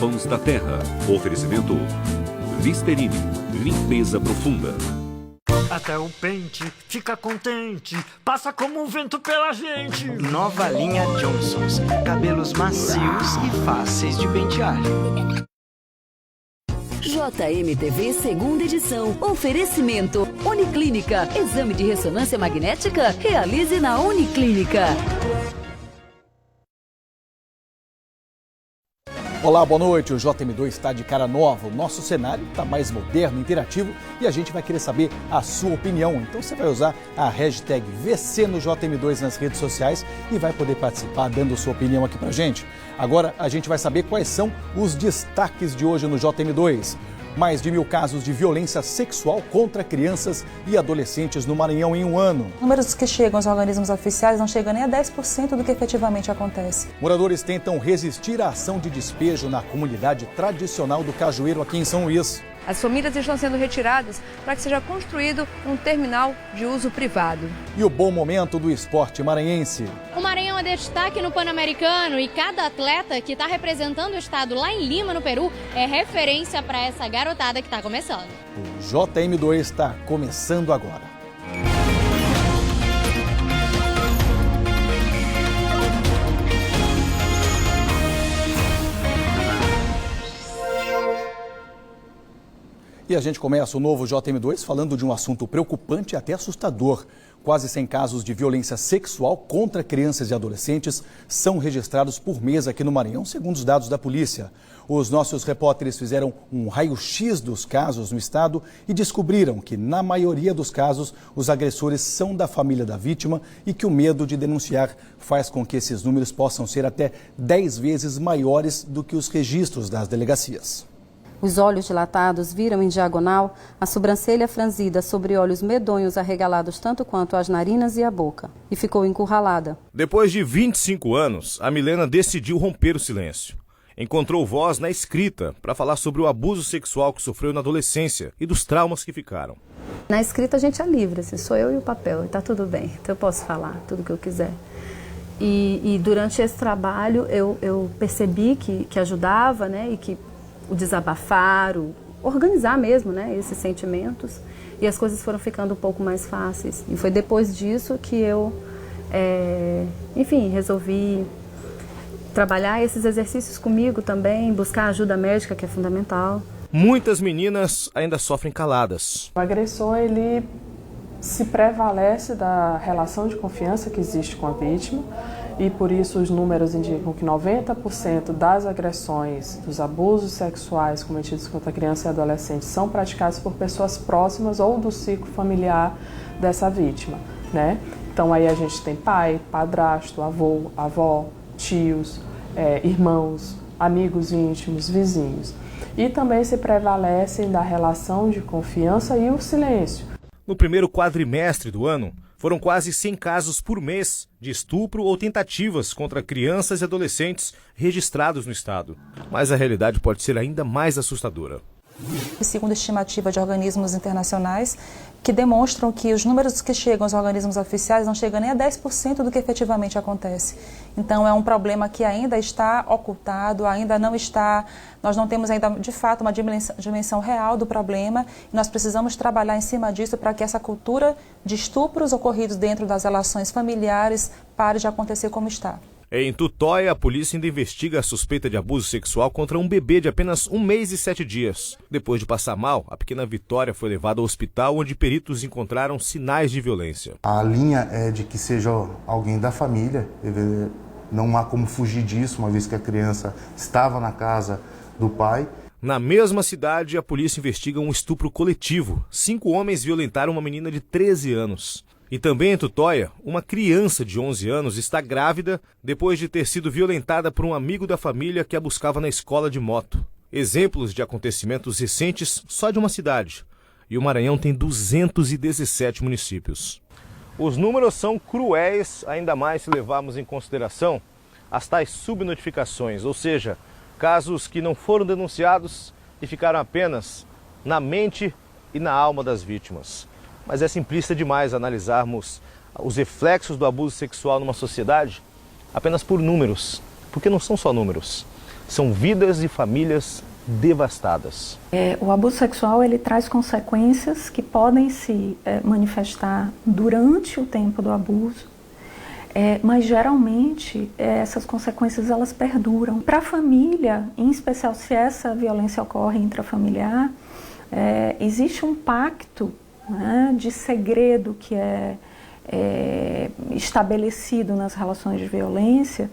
órfãos da terra. Oferecimento Listerine, limpeza profunda. Até o pente fica contente, passa como um vento pela gente. Nova linha Johnson's, cabelos macios e fáceis de pentear. JMTV segunda edição. Oferecimento Uniclínica. Exame de ressonância magnética? Realize na Uniclínica. Olá, boa noite. O JM2 está de cara nova. O nosso cenário está mais moderno, interativo e a gente vai querer saber a sua opinião. Então você vai usar a hashtag VC no JM2 nas redes sociais e vai poder participar dando sua opinião aqui pra gente. Agora a gente vai saber quais são os destaques de hoje no JM2. Mais de 1000 casos de violência sexual contra crianças e adolescentes no Maranhão em um ano. Números que chegam aos organismos oficiais não chegam nem a 10% do que efetivamente acontece. Moradores tentam resistir à ação de despejo na comunidade tradicional do Cajueiro aqui em São Luís. As famílias estão sendo retiradas para que seja construído um terminal de uso privado. E o bom momento do esporte maranhense. O Maranhão é destaque no Pan-Americano e cada atleta que está representando o estado lá em Lima, no Peru, é referência para essa garotada que está começando. O JM2 está começando agora. E a gente começa o novo JM2 falando de um assunto preocupante e até assustador. Quase 100 casos de violência sexual contra crianças e adolescentes são registrados por mês aqui no Maranhão, segundo os dados da polícia. Os nossos repórteres fizeram um raio-x dos casos no estado e descobriram que, na maioria dos casos, os agressores são da família da vítima e que o medo de denunciar faz com que esses números possam ser até 10 vezes maiores do que os registros das delegacias. Os olhos dilatados viram em diagonal, a sobrancelha franzida sobre olhos medonhos arregalados tanto quanto as narinas e a boca, e ficou encurralada. Depois de 25 anos, a Milena decidiu romper o silêncio. Encontrou voz na escrita para falar sobre o abuso sexual que sofreu na adolescência e dos traumas que ficaram. Na escrita a gente é livre, assim, sou eu e o papel, e tá tudo bem, então eu posso falar tudo o que eu quiser. E durante esse trabalho eu percebi que ajudava, né, e que o desabafar, o organizar mesmo, né, esses sentimentos, e as coisas foram ficando um pouco mais fáceis. E foi depois disso que eu, resolvi trabalhar esses exercícios comigo também, buscar ajuda médica, que é fundamental. Muitas meninas ainda sofrem caladas. O agressor, ele se prevalece da relação de confiança que existe com a vítima, e por isso os números indicam que 90% das agressões, dos abusos sexuais cometidos contra criança e adolescente são praticados por pessoas próximas ou do ciclo familiar dessa vítima, né? Então aí a gente tem pai, padrasto, avô, avó, tios, irmãos, amigos íntimos, vizinhos. E também se prevalecem da relação de confiança e o silêncio. No primeiro quadrimestre do ano, foram quase 100 casos por mês de estupro ou tentativas contra crianças e adolescentes registrados no estado. Mas a realidade pode ser ainda mais assustadora. Segundo a estimativa de organismos internacionais, que demonstram que os números que chegam aos organismos oficiais não chegam nem a 10% do que efetivamente acontece. Então é um problema que ainda está ocultado, ainda não está, nós não temos ainda de fato uma dimensão real do problema e nós precisamos trabalhar em cima disso para que essa cultura de estupros ocorridos dentro das relações familiares pare de acontecer como está. Em Tutóia, a polícia ainda investiga a suspeita de abuso sexual contra um bebê de apenas 1 mês e 7 dias. Depois de passar mal, a pequena Vitória foi levada ao hospital, onde peritos encontraram sinais de violência. A linha é de que seja alguém da família, não há como fugir disso, uma vez que a criança estava na casa do pai. Na mesma cidade, a polícia investiga um estupro coletivo. 5 homens violentaram uma menina de 13 anos. E também em Tutóia, uma criança de 11 anos está grávida depois de ter sido violentada por um amigo da família que a buscava na escola de moto. Exemplos de acontecimentos recentes só de uma cidade. E o Maranhão tem 217 municípios. Os números são cruéis, ainda mais se levarmos em consideração as tais subnotificações, ou seja, casos que não foram denunciados e ficaram apenas na mente e na alma das vítimas. Mas é simplista demais analisarmos os reflexos do abuso sexual numa sociedade apenas por números, porque não são só números. São vidas e famílias devastadas. O abuso sexual ele traz consequências que podem se manifestar durante o tempo do abuso, mas geralmente essas consequências elas perduram. Para a família, em especial se essa violência ocorre intrafamiliar, existe um pacto, né, de segredo que é estabelecido nas relações de violência,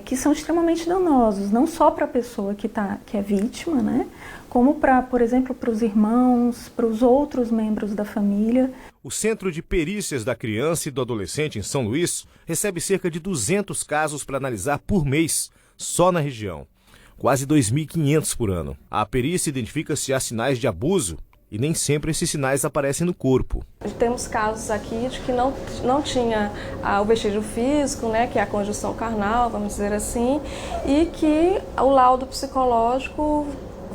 que são extremamente danosos, não só para a pessoa que é vítima, né, como para, por exemplo, para os irmãos, para os outros membros da família. O Centro de Perícias da Criança e do Adolescente em São Luís recebe cerca de 200 casos para analisar por mês, só na região. Quase 2.500 por ano. A perícia identifica se há sinais de abuso e nem sempre esses sinais aparecem no corpo. Temos casos aqui de que não tinha o vestígio físico, né, que é a conjunção carnal, vamos dizer assim, e que o laudo psicológico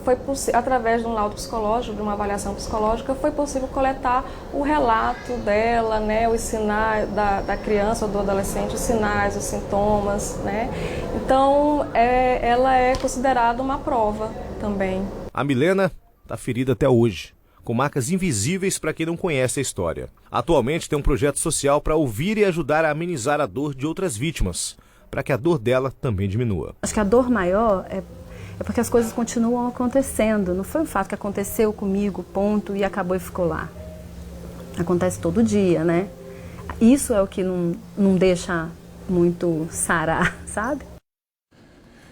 foi possível, através de um laudo psicológico, de uma avaliação psicológica, foi possível coletar o relato dela, né, os sinais da criança ou do adolescente, os sinais, os sintomas, né. Então, ela é considerada uma prova também. A Milena está ferida até hoje, com marcas invisíveis para quem não conhece a história. Atualmente tem um projeto social para ouvir e ajudar a amenizar a dor de outras vítimas, para que a dor dela também diminua. Acho que a dor maior é porque as coisas continuam acontecendo. Não foi um fato que aconteceu comigo, ponto, e acabou e ficou lá. Acontece todo dia, né? Isso é o que não deixa muito sarar, sabe?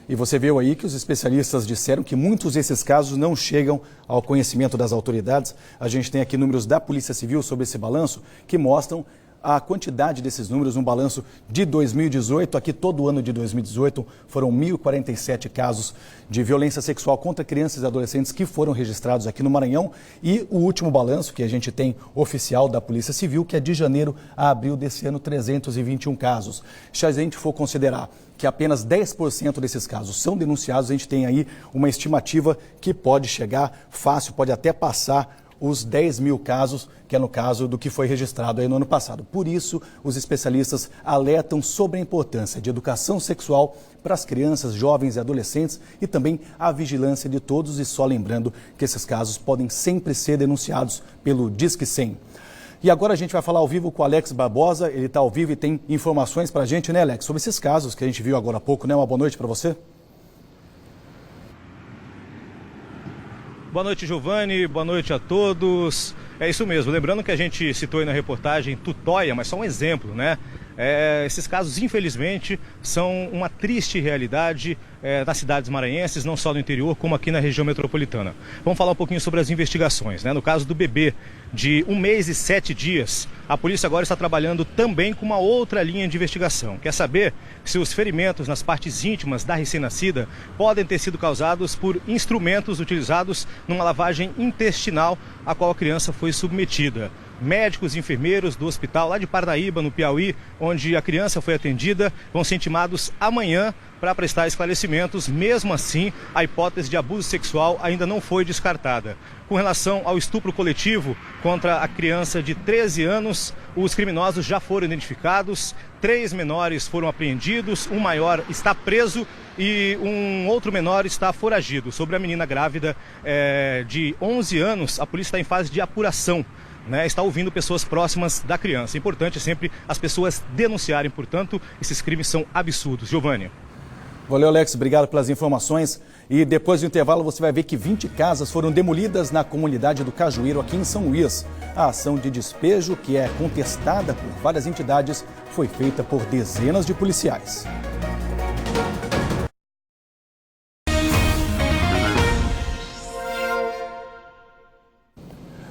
E você viu aí que os especialistas disseram que muitos desses casos não chegam ao conhecimento das autoridades. A gente tem aqui números da Polícia Civil sobre esse balanço que mostram a quantidade desses números no balanço de 2018. Aqui, todo ano de 2018, foram 1.047 casos de violência sexual contra crianças e adolescentes que foram registrados aqui no Maranhão. E o último balanço que a gente tem oficial da Polícia Civil, que é de janeiro a abril desse ano, 321 casos. Se a gente for considerar que apenas 10% desses casos são denunciados, a gente tem aí uma estimativa que pode chegar fácil, pode até passar os 10 mil casos, que é no caso do que foi registrado aí no ano passado. Por isso, os especialistas alertam sobre a importância de educação sexual para as crianças, jovens e adolescentes e também a vigilância de todos. E só lembrando que esses casos podem sempre ser denunciados pelo Disque 100. E agora a gente vai falar ao vivo com o Alex Barbosa. Ele está ao vivo e tem informações para a gente, né, Alex? Sobre esses casos que a gente viu agora há pouco, né? Uma boa noite para você. Boa noite, Giovanni. Boa noite a todos. É isso mesmo. Lembrando que a gente citou aí na reportagem Tutóia, mas só um exemplo, né? Esses casos, infelizmente, são uma triste realidade das cidades maranhenses, não só no interior, como aqui na região metropolitana. Vamos falar um pouquinho sobre as investigações, né? No caso do bebê de 1 mês e 7 dias, a polícia agora está trabalhando também com uma outra linha de investigação. Quer saber se os ferimentos nas partes íntimas da recém-nascida podem ter sido causados por instrumentos utilizados numa lavagem intestinal a qual a criança foi submetida. Médicos e enfermeiros do hospital lá de Parnaíba, no Piauí, onde a criança foi atendida, vão ser intimados amanhã para prestar esclarecimentos. Mesmo assim, a hipótese de abuso sexual ainda não foi descartada. Com relação ao estupro coletivo contra a criança de 13 anos, os criminosos já foram identificados, 3 menores foram apreendidos, um maior está preso e um outro menor está foragido. Sobre a menina grávida de 11 anos, a polícia está em fase de apuração. Está ouvindo pessoas próximas da criança. É importante sempre as pessoas denunciarem, portanto, esses crimes são absurdos. Giovanni. Valeu, Alex. Obrigado pelas informações. E depois do intervalo você vai ver que 20 casas foram demolidas na comunidade do Cajueiro, aqui em São Luís. A ação de despejo, que é contestada por várias entidades, foi feita por dezenas de policiais.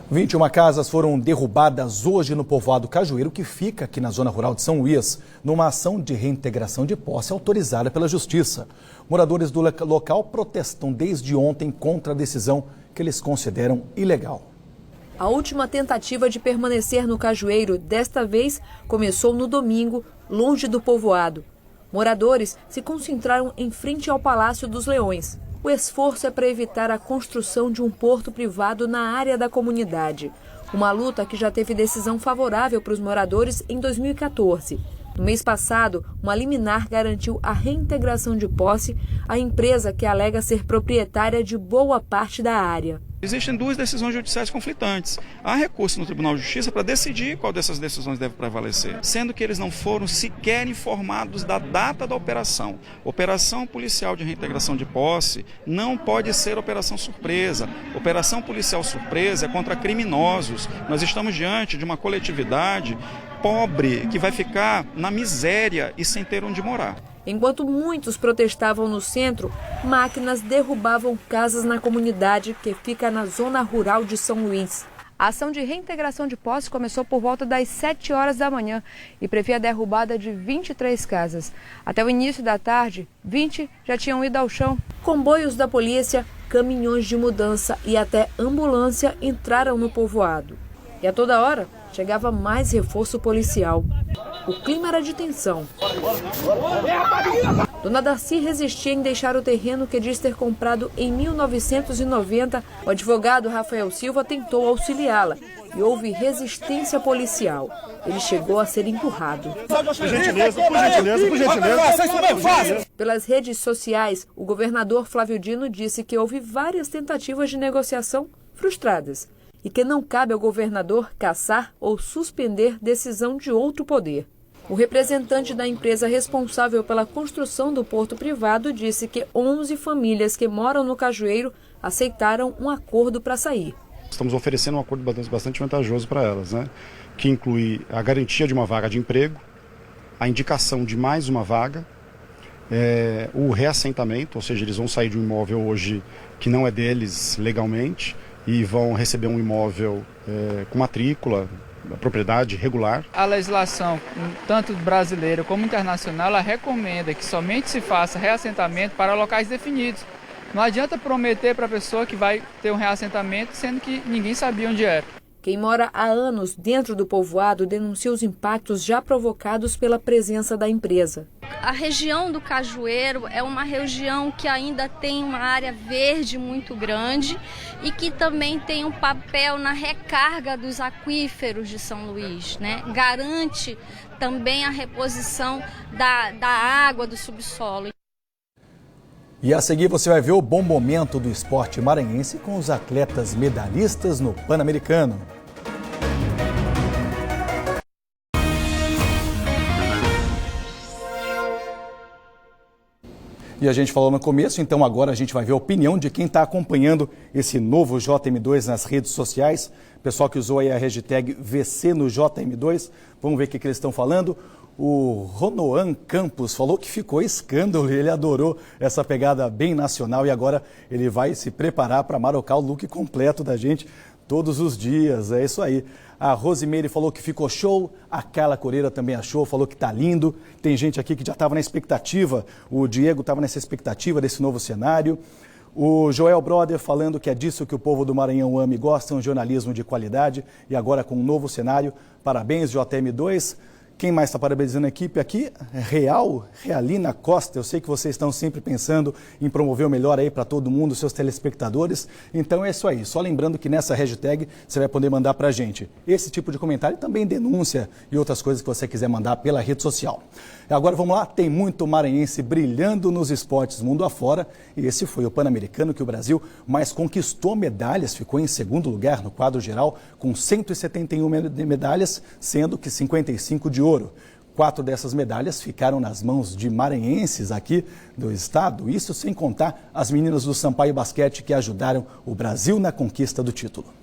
21 casas foram derrubadas hoje no povoado Cajueiro, que fica aqui na zona rural de São Luís, numa ação de reintegração de posse autorizada pela Justiça. Moradores do local protestam desde ontem contra a decisão que eles consideram ilegal. A última tentativa de permanecer no Cajueiro, desta vez, começou no domingo, longe do povoado. Moradores se concentraram em frente ao Palácio dos Leões. O esforço é para evitar a construção de um porto privado na área da comunidade. Uma luta que já teve decisão favorável para os moradores em 2014. No mês passado, uma liminar garantiu a reintegração de posse à empresa que alega ser proprietária de boa parte da área. Existem duas decisões judiciais conflitantes. Há recurso no Tribunal de Justiça para decidir qual dessas decisões deve prevalecer, sendo que eles não foram sequer informados da data da operação. Operação policial de reintegração de posse não pode ser operação surpresa. Operação policial surpresa é contra criminosos. Nós estamos diante de uma coletividade pobre que vai ficar na miséria e sem ter onde morar. Enquanto muitos protestavam no centro, máquinas derrubavam casas na comunidade que fica na zona rural de São Luís. A ação de reintegração de posse começou por volta das 7 horas da manhã e previa a derrubada de 23 casas. Até o início da tarde, 20 já tinham ido ao chão. Comboios da polícia, caminhões de mudança e até ambulância entraram no povoado. E a toda hora chegava mais reforço policial. O clima era de tensão. Dona Darcy resistia em deixar o terreno que diz ter comprado em 1990. O advogado Rafael Silva tentou auxiliá-la e houve resistência policial. Ele chegou a ser empurrado. Por gentileza. Pelas redes sociais, o governador Flávio Dino disse que houve várias tentativas de negociação frustradas e que não cabe ao governador cassar ou suspender decisão de outro poder. O representante da empresa responsável pela construção do porto privado disse que 11 famílias que moram no Cajueiro aceitaram um acordo para sair. Estamos oferecendo um acordo bastante vantajoso para elas, né? Que inclui a garantia de uma vaga de emprego, a indicação de mais uma vaga, o reassentamento, ou seja, eles vão sair de um imóvel hoje que não é deles legalmente, e vão receber um imóvel com matrícula, propriedade regular. A legislação, tanto brasileira como internacional, ela recomenda que somente se faça reassentamento para locais definidos. Não adianta prometer para a pessoa que vai ter um reassentamento, sendo que ninguém sabia onde era. Quem mora há anos dentro do povoado denuncia os impactos já provocados pela presença da empresa. A região do Cajueiro é uma região que ainda tem uma área verde muito grande e que também tem um papel na recarga dos aquíferos de São Luís, né? Garante também a reposição da água do subsolo. E a seguir você vai ver o bom momento do esporte maranhense com os atletas medalhistas no Pan-Americano. E a gente falou no começo, então agora a gente vai ver a opinião de quem está acompanhando esse novo JM2 nas redes sociais. Pessoal que usou aí a hashtag VC no JM2, vamos ver o que eles estão falando. O Ronoan Campos falou que ficou escândalo, ele adorou essa pegada bem nacional e agora ele vai se preparar para marocar o look completo da gente todos os dias, é isso aí. A Rosimeire falou que ficou show, a Carla Coreira também achou, falou que está lindo. Tem gente aqui que já estava na expectativa, o Diego estava nessa expectativa desse novo cenário. O Joel Broder falando que é disso que o povo do Maranhão ama e gosta, um jornalismo de qualidade e agora com um novo cenário. Parabéns, JM2. Quem mais está parabenizando a equipe aqui? Realina Costa. Eu sei que vocês estão sempre pensando em promover o melhor aí para todo mundo, seus telespectadores. Então é isso aí. Só lembrando que nessa hashtag você vai poder mandar para a gente esse tipo de comentário, também denúncia e outras coisas que você quiser mandar pela rede social. Agora vamos lá, tem muito maranhense brilhando nos esportes mundo afora e esse foi o Pan-Americano que o Brasil mais conquistou medalhas, ficou em segundo lugar no quadro geral com 171 medalhas, sendo que 55 de ouro. 4 dessas medalhas ficaram nas mãos de maranhenses aqui do estado, isso sem contar as meninas do Sampaio Basquete que ajudaram o Brasil na conquista do título.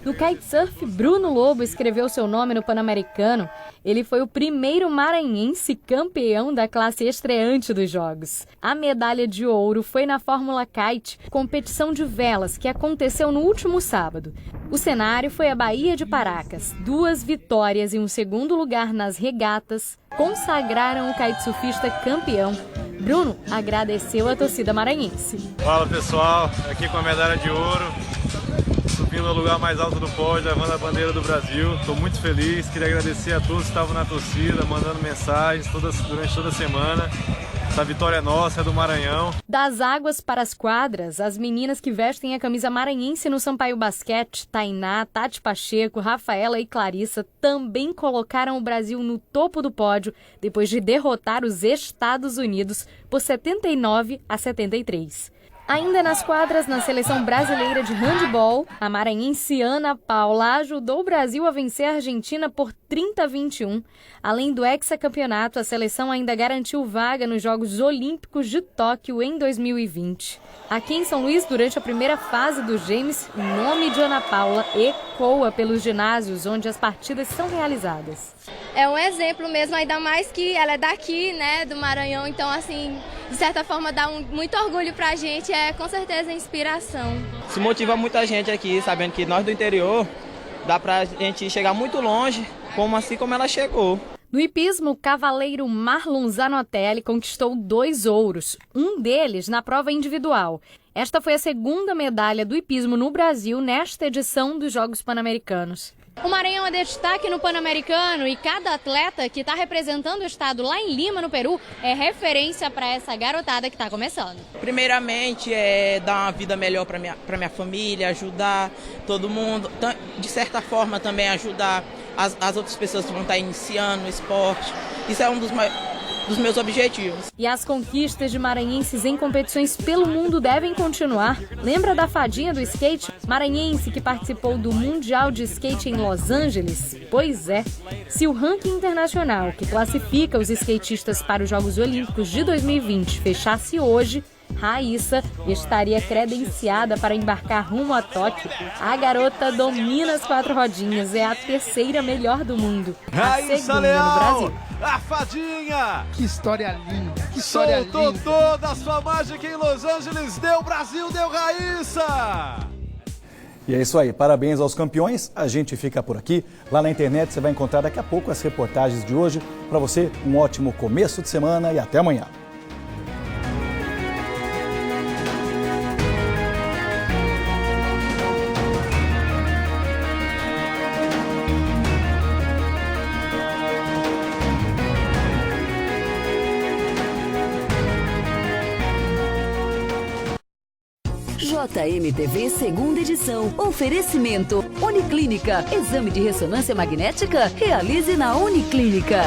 No kitesurf, Bruno Lobo escreveu seu nome no Pan-Americano. Ele foi o primeiro maranhense campeão da classe estreante dos Jogos. A medalha de ouro foi na Fórmula Kite, competição de velas que aconteceu no último sábado. O cenário foi a Baía de Paracas. 2 vitórias e um segundo lugar nas regatas consagraram o kitesurfista campeão. Bruno agradeceu a torcida maranhense. Fala pessoal, aqui com a medalha de ouro. Subindo ao lugar mais alto do pódio, levando a bandeira do Brasil. Estou muito feliz, queria agradecer a todos que estavam na torcida, mandando mensagens durante toda a semana. Essa vitória é nossa, é do Maranhão. Das águas para as quadras, as meninas que vestem a camisa maranhense no Sampaio Basquete, Tainá, Tati Pacheco, Rafaela e Clarissa, também colocaram o Brasil no topo do pódio depois de derrotar os Estados Unidos por 79-73. Ainda nas quadras, na seleção brasileira de handebol, a maranhense Ana Paula ajudou o Brasil a vencer a Argentina por 30-21. Além do hexacampeonato, a seleção ainda garantiu vaga nos Jogos Olímpicos de Tóquio em 2020. Aqui em São Luís, durante a primeira fase do James, o nome de Ana Paula ecoa pelos ginásios onde as partidas são realizadas. É um exemplo mesmo, ainda mais que ela é daqui, né, do Maranhão, então assim, de certa forma dá muito orgulho pra gente, é com certeza inspiração. Isso motiva muita gente aqui, sabendo que nós do interior dá pra gente chegar muito longe, como ela chegou. No hipismo, o cavaleiro Marlon Zanotelli conquistou 2 ouros, um deles na prova individual. Esta foi a segunda medalha do hipismo no Brasil nesta edição dos Jogos Pan-Americanos. O Maranhão é destaque no Pan-Americano e cada atleta que está representando o estado lá em Lima, no Peru, é referência para essa garotada que está começando. Primeiramente, é dar uma vida melhor para minha família, ajudar todo mundo, de certa forma também ajudar as outras pessoas que vão estar iniciando o esporte. Isso é um dos meus objetivos. E as conquistas de maranhenses em competições pelo mundo devem continuar. Lembra da fadinha do skate maranhense que participou do Mundial de Skate em Los Angeles? Pois é. Se o ranking internacional que classifica os skatistas para os Jogos Olímpicos de 2020 fechasse hoje, Raíssa estaria credenciada para embarcar rumo a Tóquio. A garota domina as 4 rodinhas, é a 3ª melhor do mundo. Raíssa Leal, no Brasil. A fadinha! Que história linda, que história linda. Soltou toda a sua mágica em Los Angeles, deu Brasil, deu Raíssa! E é isso aí, parabéns aos campeões, a gente fica por aqui. Lá na internet você vai encontrar daqui a pouco as reportagens de hoje. Para você, um ótimo começo de semana e até amanhã. JMTV segunda edição. Oferecimento Uniclínica. Exame de ressonância magnética? Realize na Uniclínica.